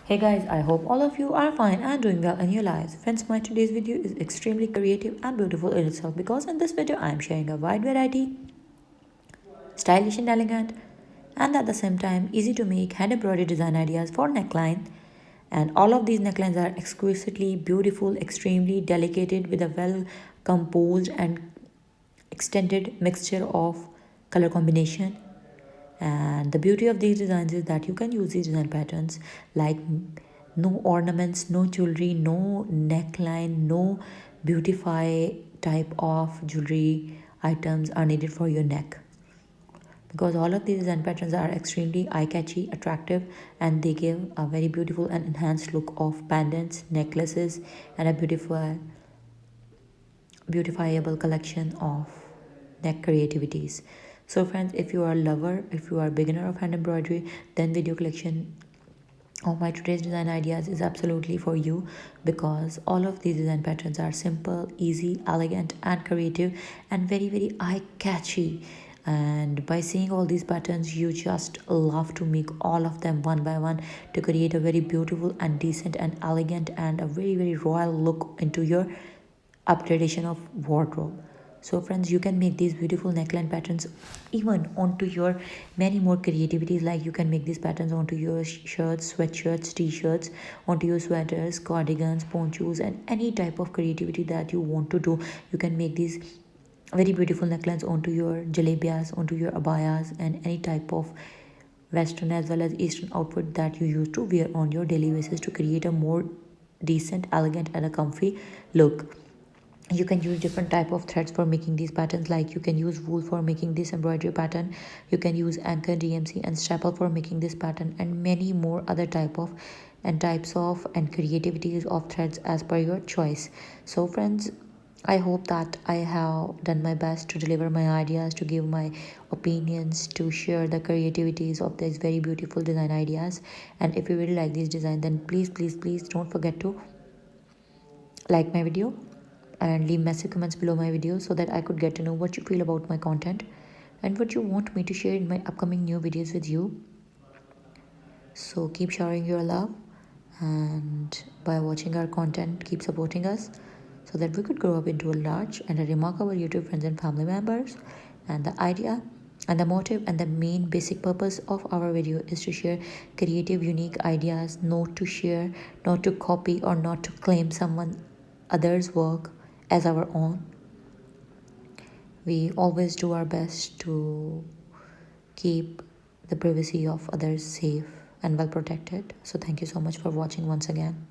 Hey guys, I hope all of you are fine and doing well in your lives. Friends, my today's video is extremely creative and beautiful in itself because in this video I am sharing a wide variety, stylish and elegant, and at the same time easy to make hand embroidery design ideas for neckline. And all of these necklines are exquisitely beautiful, extremely delicate with a well composed and extended mixture of color combination. And the beauty of these designs is that you can use these design patterns like no ornaments, no jewelry, no neckline, no beautify type of jewelry items are needed for your neck, because all of these design patterns are extremely eye-catchy, attractive, and they give a very beautiful and enhanced look of pendants, necklaces, and a beautifiable collection of neck creativities. So friends, if you are a lover, if you are a beginner of hand embroidery, then video collection of my today's design ideas is absolutely for you, because all of these design patterns are simple, easy, elegant, and creative, and very eye catchy. And by seeing all these patterns, you just love to make all of them one by one to create a very beautiful and decent and elegant and a very royal look into your upgradation of wardrobe. So friends, you can make these beautiful neckline patterns even onto your many more creativities, like you can make these patterns onto your shirts, sweatshirts, t-shirts, onto your sweaters, cardigans, ponchos, and any type of creativity that you want to do. You can make these very beautiful necklines onto your jalebias, onto your abayas, and any type of western as well as eastern outfit that you used to wear on your daily basis to create a more decent, elegant, and a comfy look. You can use different type of threads for making these patterns, like you can use wool for making this embroidery pattern, you can use anchor, DMC, and staple for making this pattern, and many more other types of and creativities of threads as per your choice. So friends, I hope that I have done my best to deliver my ideas, to give my opinions, to share the creativities of these very beautiful design ideas. And if you really like this design, then please don't forget to like my video and leave messy comments below my video, so that I could get to know what you feel about my content and what you want me to share in my upcoming new videos with you. So keep showering your love, and by watching our content, keep supporting us so that we could grow up into a large and a remarkable YouTube friends and family members. And the idea and the motive and the main basic purpose of our video is to share creative, unique ideas, not to share, not to copy, or not to claim someone other's work as our own. We always do our best to keep the privacy of others safe and well protected. So thank you so much for watching once again.